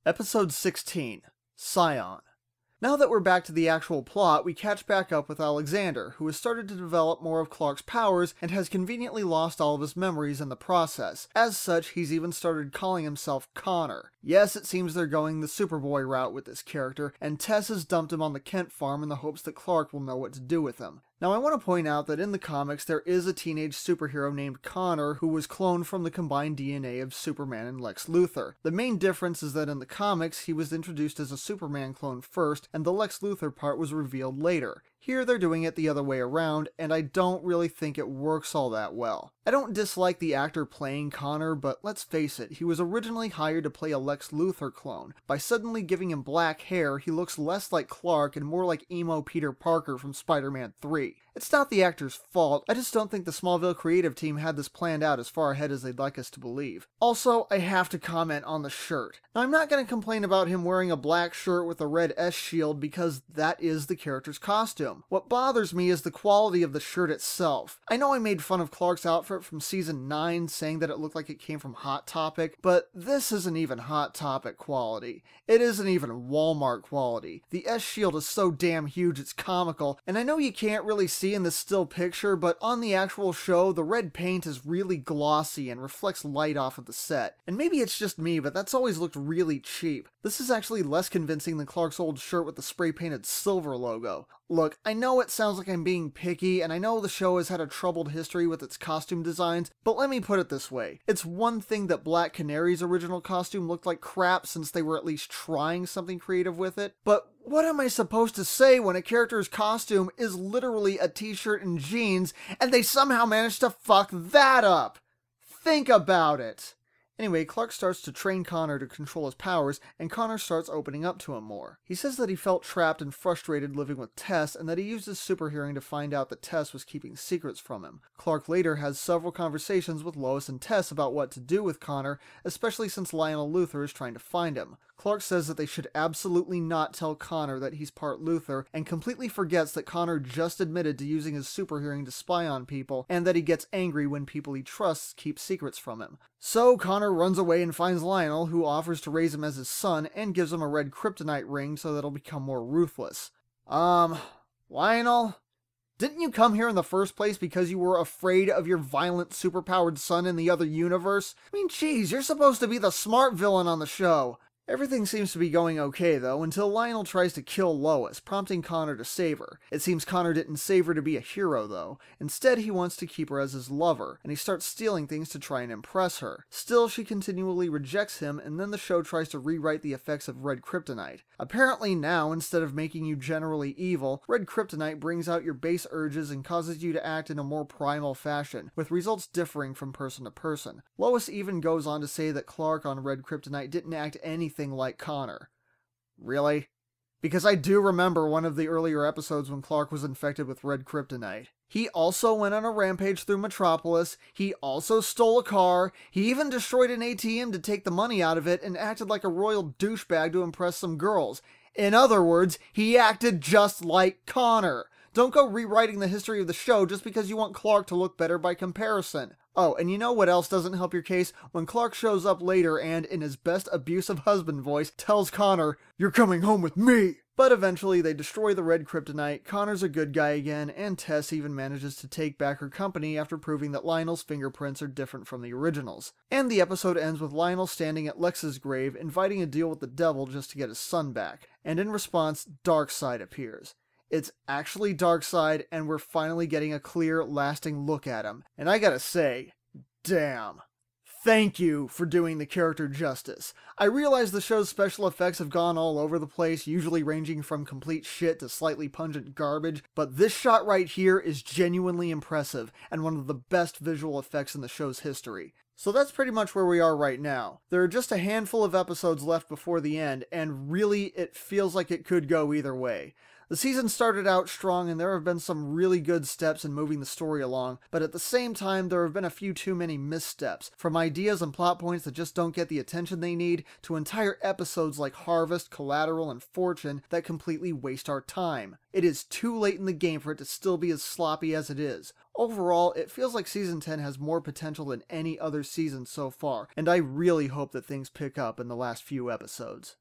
Episode 16, Scion. Now that we're back to the actual plot, we catch back up with Alexander, who has started to develop more of Clark's powers and has conveniently lost all of his memories in the process. As such, he's even started calling himself Connor. Yes, it seems they're going the Superboy route with this character, and Tess has dumped him on the Kent farm in the hopes that Clark will know what to do with him. Now I want to point out that in the comics there is a teenage superhero named Connor who was cloned from the combined DNA of Superman and Lex Luthor. The main difference is that in the comics he was introduced as a Superman clone first and the Lex Luthor part was revealed later. Here they're doing it the other way around, and I don't really think it works all that well. I don't dislike the actor playing Connor, but let's face it, he was originally hired to play a Lex Luthor clone. By suddenly giving him black hair, he looks less like Clark and more like emo Peter Parker from Spider-Man 3. It's not the actor's fault, I just don't think the Smallville creative team had this planned out as far ahead as they'd like us to believe. Also, I have to comment on the shirt. Now I'm not going to complain about him wearing a black shirt with a red S shield because that is the character's costume. What bothers me is the quality of the shirt itself. I know I made fun of Clark's outfit from season 9 saying that it looked like it came from Hot Topic, but this isn't even Hot Topic quality. It isn't even Walmart quality. The S shield is so damn huge it's comical, and I know you can't really see in this still picture, but on the actual show, the red paint is really glossy and reflects light off of the set. And maybe it's just me, but that's always looked really cheap. This is actually less convincing than Clark's old shirt with the spray-painted silver logo. Look, I know it sounds like I'm being picky, and I know the show has had a troubled history with its costume designs, but let me put it this way. It's one thing that Black Canary's original costume looked like crap since they were at least trying something creative with it, but what am I supposed to say when a character's costume is literally a t-shirt and jeans, and they somehow managed to fuck that up? Think about it! Anyway, Clark starts to train Connor to control his powers, and Connor starts opening up to him more. He says that he felt trapped and frustrated living with Tess, and that he used his super hearing to find out that Tess was keeping secrets from him. Clark later has several conversations with Lois and Tess about what to do with Connor, especially since Lionel Luthor is trying to find him. Clark says that they should absolutely not tell Connor that he's part Luthor, and completely forgets that Connor just admitted to using his super hearing to spy on people, and that he gets angry when people he trusts keep secrets from him. So Connor runs away and finds Lionel, who offers to raise him as his son, and gives him a red kryptonite ring so that he'll become more ruthless. Lionel? Didn't you come here in the first place because you were afraid of your violent, superpowered son in the other universe? I mean, geez, you're supposed to be the smart villain on the show. Everything seems to be going okay though, until Lionel tries to kill Lois, prompting Connor to save her. It seems Connor didn't save her to be a hero though. Instead, he wants to keep her as his lover, and he starts stealing things to try and impress her. Still, she continually rejects him, and then the show tries to rewrite the effects of red kryptonite. Apparently now, instead of making you generally evil, red kryptonite brings out your base urges and causes you to act in a more primal fashion, with results differing from person to person. Lois even goes on to say that Clark on red kryptonite didn't act anything like Connor. Really? Because I do remember one of the earlier episodes when Clark was infected with red kryptonite. He also went on a rampage through Metropolis, he also stole a car, he even destroyed an ATM to take the money out of it and acted like a royal douchebag to impress some girls. In other words, he acted just like Connor. Don't go rewriting the history of the show just because you want Clark to look better by comparison. Oh, and you know what else doesn't help your case? When Clark shows up later and, in his best abusive husband voice, tells Connor, "You're coming home with me!" But eventually they destroy the red kryptonite, Connor's a good guy again, and Tess even manages to take back her company after proving that Lionel's fingerprints are different from the originals. And the episode ends with Lionel standing at Lex's grave, inviting a deal with the devil just to get his son back. And in response, Darkseid appears. It's actually Darkseid, and we're finally getting a clear, lasting look at him. And I gotta say, damn. Thank you for doing the character justice. I realize the show's special effects have gone all over the place, usually ranging from complete shit to slightly pungent garbage, but this shot right here is genuinely impressive, and one of the best visual effects in the show's history. So that's pretty much where we are right now. There are just a handful of episodes left before the end, and really it feels like it could go either way. The season started out strong and there have been some really good steps in moving the story along, but at the same time there have been a few too many missteps, from ideas and plot points that just don't get the attention they need, to entire episodes like Harvest, Collateral, and Fortune that completely waste our time. It is too late in the game for it to still be as sloppy as it is. Overall, it feels like Season 10 has more potential than any other season so far, and I really hope that things pick up in the last few episodes.